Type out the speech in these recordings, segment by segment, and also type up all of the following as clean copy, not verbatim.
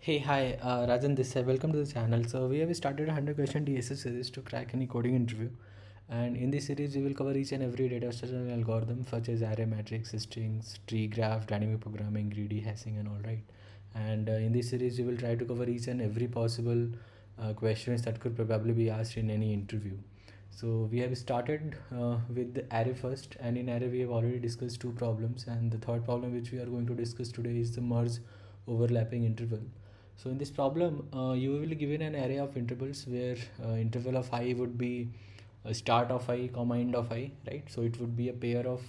Hey, hi, Rajan this side. Welcome to the channel. So we have started a 100-question DSA series to crack any coding interview. And in this series, we will cover each and every data structure and algorithm such as array, matrix, strings, tree graph, dynamic programming, greedy, hashing, and all right. And in this series, we will try to cover each and every possible questions that could probably be asked in any interview. So we have started with the array first, and in array we have already discussed two problems, and the third problem which we are going to discuss today is the merge overlapping interval. So in this problem, you will be given an array of intervals where interval of I would be start of I comma end of I, right? So it would be a pair of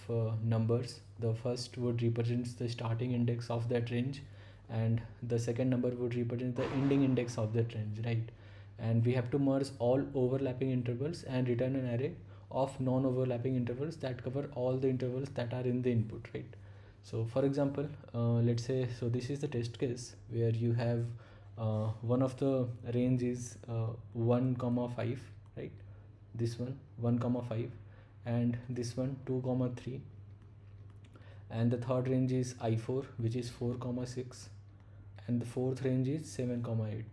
numbers. The first would represent the starting index of that range, and the second number would represent the ending index of that range, right? And we have to merge all overlapping intervals and return an array of non-overlapping intervals that cover all the intervals that are in the input, right? So for example, let's say, so this is the test case where you have one of the range is 1 comma 5, right? This one 1 comma 5, and this one 2 comma 3, and the third range is I4, which is 4 comma 6, and the fourth range is 7 comma 8.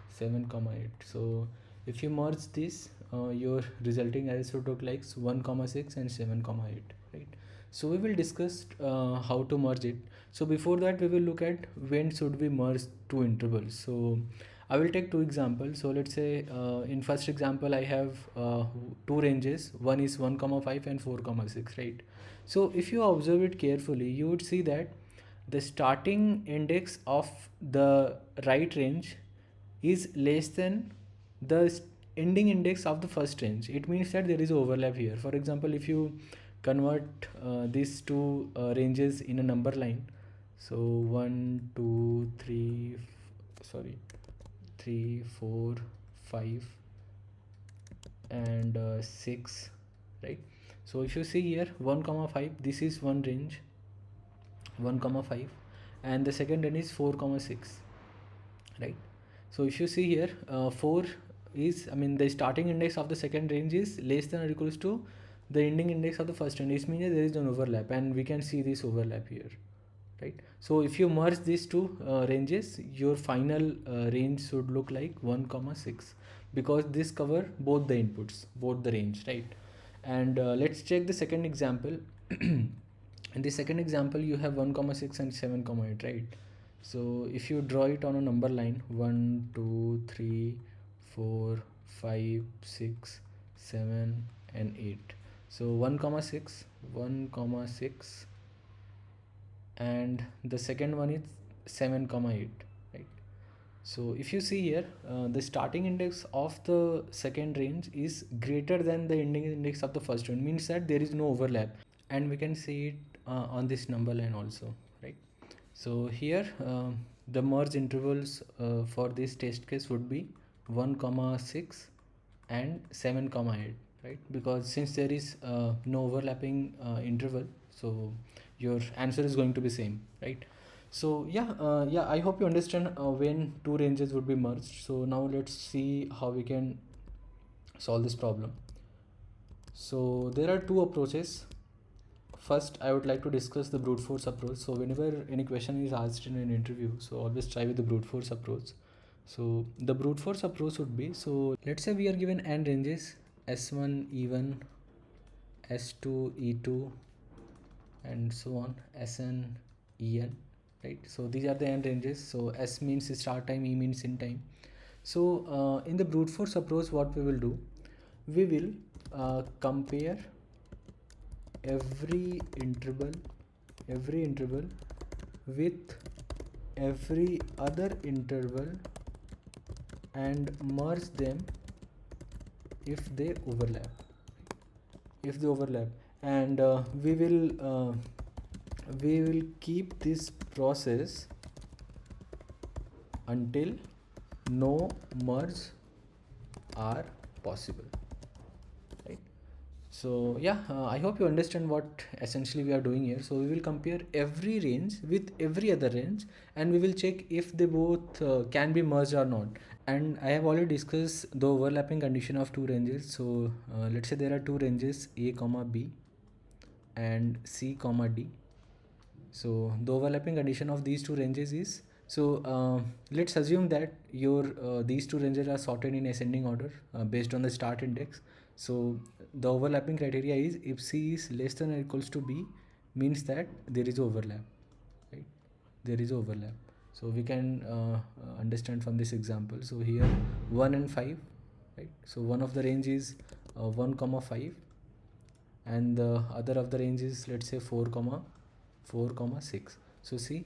7 comma 8. So if you merge this, your resulting array should look like 1 comma 6 and 7 comma 8, right? So we will discuss how to merge it. So before that, we will look at when should we merge two intervals. So I will take two examples. So let's say in first example I have two ranges. One is 1 comma 5 and 4 comma 6, right? So if you observe it carefully, you would see that the starting index of the right range is less than the ending index of the first range. It means that there is overlap here. For example, if you convert these two ranges in a number line, so 1 2 3 sorry 3 4 5 and 6, right? So if you see here 1 comma 5, this is one range, 1 comma 5, and the second range is 4 comma 6, right? So if you see here, 4 is, I mean, the starting index of the second range is less than or equals to the ending index of the first range. It means there is an overlap, and we can see this overlap here, right? So if you merge these two ranges, your final range should look like 1 comma 6, because this cover both the inputs, both the range, right? And let's check the second example. In the second example, you have 1 comma 6 and 7 comma 8, right? So if you draw it on a number line, 1 2 3 4 5 6 7 and 8. So 1 comma 6, 1 comma 6, and the second one is 7 comma 8, right? So if you see here, the starting index of the second range is greater than the ending index of the first one, means that there is no overlap, and we can see it on this number line also, right? So here the merge intervals for this test case would be 1 comma 6 and 7 comma 8, right? Because since there is no overlapping interval, so your answer is going to be same, right? So yeah, I hope you understand when two ranges would be merged. So now let's see how we can solve this problem. So there are two approaches. First, I would like to discuss the brute force approach. So whenever any question is asked in an interview, so always try with the brute force approach. So the brute force approach would be, so let's say we are given n ranges, s1 e1, s2 e2, and so on, sn en, right? So these are the n ranges. So s means start time, e means end time. So in the brute force approach, what we will do, we will compare every interval with every other interval and merge them if they overlap, and we will keep this process until no merge are possible, right? So yeah, I hope you understand what essentially we are doing here. So we will compare every range with every other range, and we will check if they both can be merged or not. And I have already discussed the overlapping condition of two ranges. So let's say there are two ranges, a comma b and c comma d. So the overlapping condition of these two ranges is, So let's assume that your these two ranges are sorted in ascending order based on the start index. So the overlapping criteria is if C is less than or equals to B, means that there is overlap, right? There is overlap. So we can understand from this example. So here 1 and 5, right? So one of the range is 1 comma 5, and the other of the range is, let's say, 4 comma 6. So see,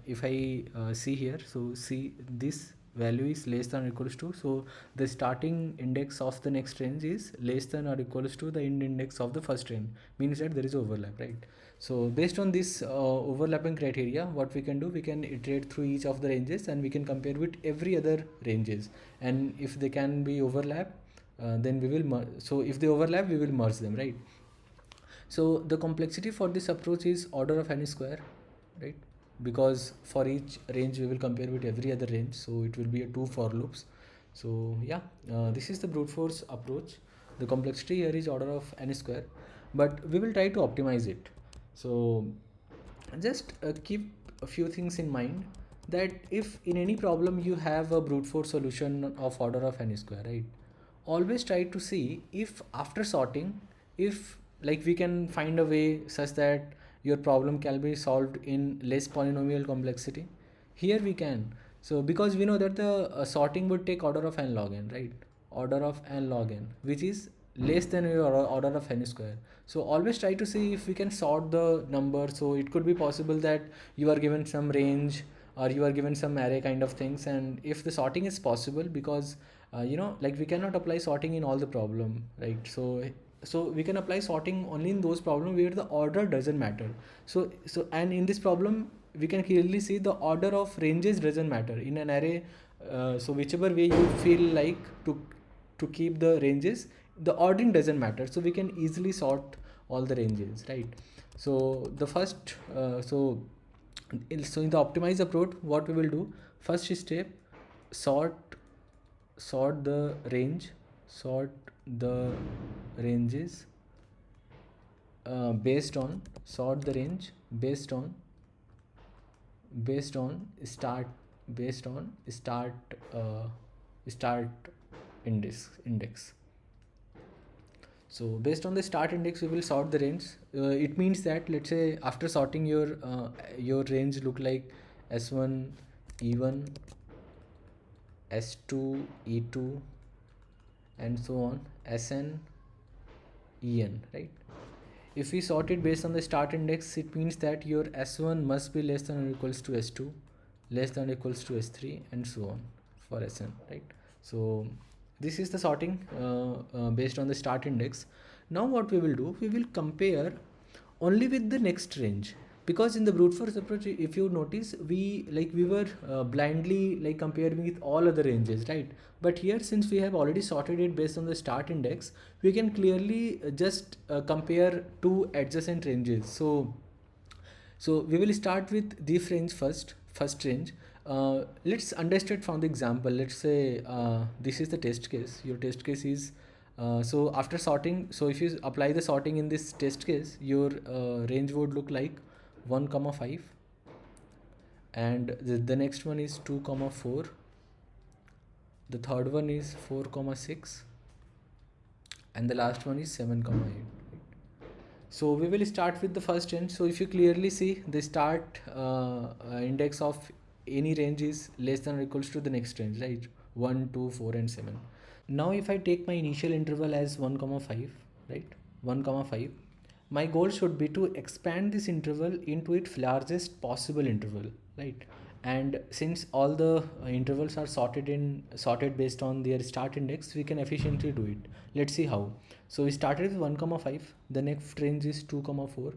if I see here, so see this value is less than or equals to, so the starting index of the next range is less than or equals to the end index of the first range, means that there is overlap, right? So based on this overlapping criteria, what we can do, we can iterate through each of the ranges and we can compare with every other ranges, and if they can be overlap, then we will so if they overlap, we will merge them, right? So the complexity for this approach is order of n square, right? Because for each range we will compare with every other range, so it will be a 2 for loops. So yeah, this is the brute force approach. The complexity here is order of n square, but we will try to optimize it. So just keep a few things in mind, that if in any problem you have a brute force solution of order of n square, right? Always try to see if after sorting, if like we can find a way such that your problem can be solved in less polynomial complexity. Here we can. So because we know that the sorting would take order of n log n, right? Order of n log n, which is less than your order of n square. So always try to see if we can sort the number. So it could be possible that you are given some range or you are given some array kind of things, and if the sorting is possible, because like we cannot apply sorting in all the problem, right? So we can apply sorting only in those problems where the order doesn't matter. So and in this problem we can clearly see the order of ranges doesn't matter in an array. So whichever way you feel like to keep the ranges, the ordering doesn't matter, so we can easily sort all the ranges, right? So the first so in the optimized approach, what we will do, first step, sort sort the range sort the ranges based on sort the range based on start start index. So based on the start index, we will sort the range. It means that, let's say, after sorting, your range look like S1 E1 S2 E2 and so on, Sn En, right? If we sort it based on the start index, it means that your S1 must be less than or equals to S2, less than or equals to S3, and so on for Sn, right? So this is the sorting based on the start index. Now what we will do, we will compare only with the next range, because in the brute force approach, if you notice, we were blindly comparing with all other ranges, right? But here, since we have already sorted it based on the start index, we can clearly just compare two adjacent ranges. So we will start with this range first range. Let's understand from the example. Let's say this is the test case. Your test case is so after sorting, so if you apply the sorting in this test case, your range would look like 1 comma 5, and the next one is 2 comma 4, the third one is 4 comma 6, and the last one is 7 comma 8. So we will start with the first range. So if you clearly see, the start index of any range is less than or equals to the next range, right? 1, 2, 4, and 7. Now if I take my initial interval as 1 comma 5, right? 1 comma 5, my goal should be to expand this interval into its largest possible interval, right? And since all the intervals are sorted based on their start index, we can efficiently do it. Let's see how. So we started with 1 comma 5, the next range is 2 comma 4,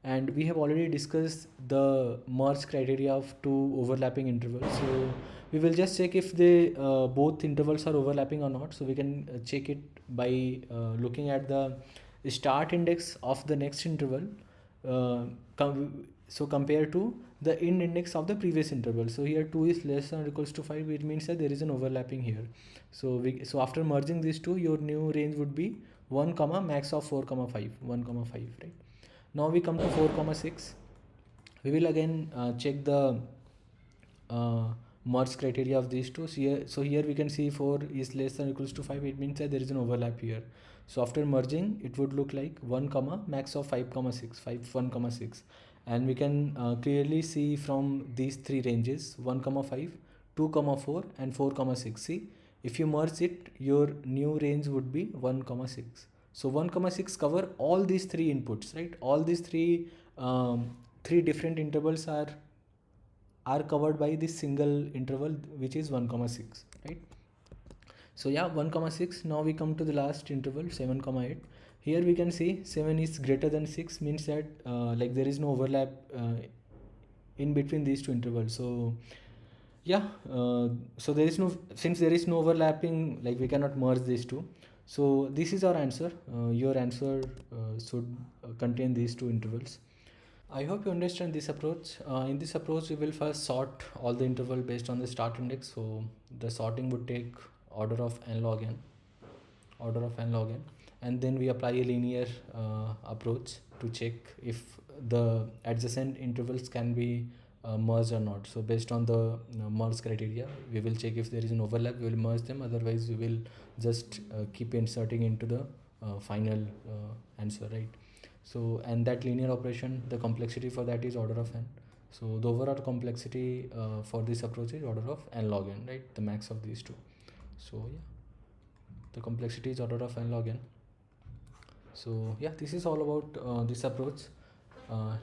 and we have already discussed the merge criteria of two overlapping intervals. So we will just check if they both intervals are overlapping or not. So we can check it by looking at the start index of the next interval so compared to the end index of the previous interval. So here 2 is less than or equals to 5, it means that there is an overlapping here. So after merging these two, your new range would be 1 comma max of 4 comma 5, 1 comma 5, right? Now we come to 4 comma 6. We will again check the merge criteria of these two. So here we can see 4 is less than or equals to 5. It means that there is an overlap here. So after merging, it would look like 1 comma max of 5 comma 6, 5 1 comma 6, and we can clearly see from these three ranges 1 comma 5, 2 comma 4, and 4 comma 6. See, if you merge it, your new range would be 1 comma 6. So 1 comma 6 cover all these three inputs, right? All these three different intervals are covered by this single interval, which is 1 comma 6, right? So yeah, 1 comma 6. Now we come to the last interval, 7 comma 8. Here we can see 7 is greater than 6, means that like there is no overlap in between these two intervals. So yeah, so there is no, since there is no overlapping, like we cannot merge these two. So this is our answer. Your answer should contain these two intervals. I hope you understand this approach. In this approach, we will first sort all the interval based on the start index. So the sorting would take order of n log n, and then we apply a linear approach to check if the adjacent intervals can be merged or not. So based on the merge criteria, we will check if there is an overlap, we will merge them. Otherwise, we will just keep inserting into the final answer, right? So, and that linear operation, the complexity for that is order of n. So the overall complexity for this approach is order of n log n, right? The max of these two. So yeah, the complexity is order of n log n. So yeah, this is all about this approach.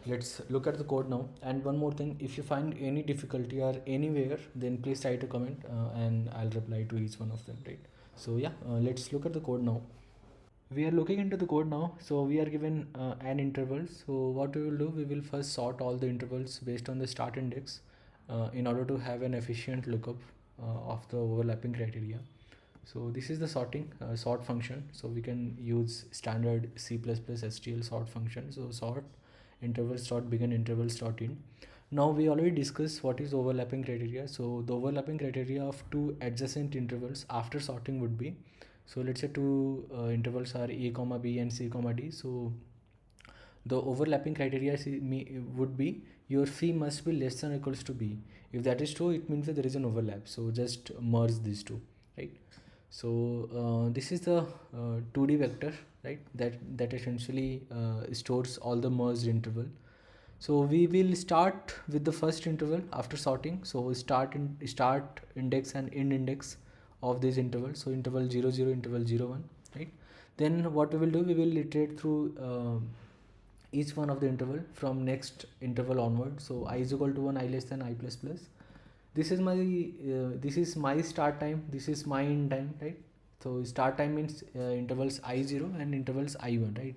Let's look at the code now. And one more thing, if you find any difficulty or anywhere, then please write a comment and I'll reply to each one of them, right? So yeah, let's look at the code now. We are looking into the code now. So we are given an interval. So what we will do, we will first sort all the intervals based on the start index in order to have an efficient lookup of the overlapping criteria. So this is the sort function. So we can use standard C++ STL sort function. So sort intervals dot begin intervals dot end. Now we already discussed what is overlapping criteria. So the overlapping criteria of two adjacent intervals after sorting would be, so let's say two intervals are a comma b and c comma d. So the overlapping criteria would be your c must be less than or equals to b. If that is true, it means that there is an overlap. So just merge these two, right? So this is the 2D vector, right? That essentially stores all the merged interval. So we will start with the first interval after sorting. So start index and end index of this interval. So interval 0 0, interval 0 1, right? Then what we will do, we will iterate through each one of the interval from next interval onward. So I is equal to 1, I less than I plus plus. This is my start time, this is my end time, right? So start time means intervals I0 and intervals I1, right?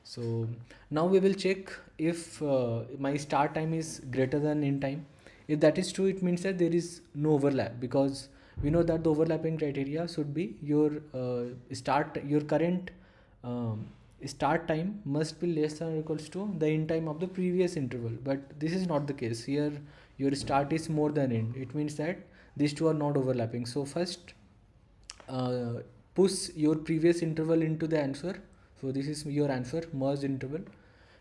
So now we will check if my start time is greater than end time. If that is true, it means that there is no overlap, because we know that the overlapping criteria should be your current start time must be less than or equals to the end time of the previous interval. But this is not the case. Here your start is more than end. It means that these two are not overlapping. So first push your previous interval into the answer. So this is your answer, merged interval.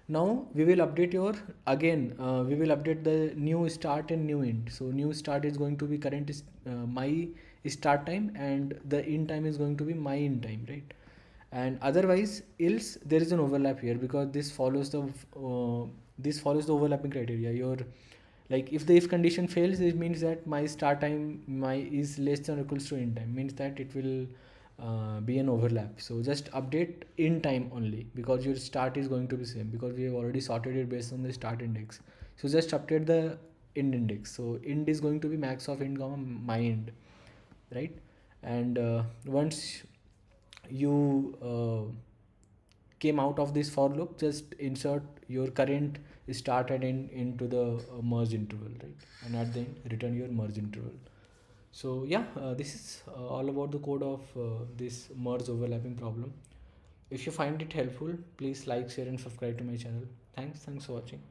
Now we will update we will update the new start and new end. So new start is going to be current my start time, and the end time is going to be my end time, right? And otherwise, else there is an overlap here, because this follows the overlapping criteria. Like if the if condition fails, it means that my start time is less than or equals to end time, means that it will be an overlap. So just update in time only, because your start is going to be same, because we have already sorted it based on the start index. So just update the end index. So end is going to be max of end comma my end, right? And once you came out of this for loop, just insert your current start and end into the merge interval, right? And at the end return your merge interval. So yeah, this is all about the code of this merge overlapping problem. If you find it helpful, please like, share and subscribe to my channel. Thanks for watching.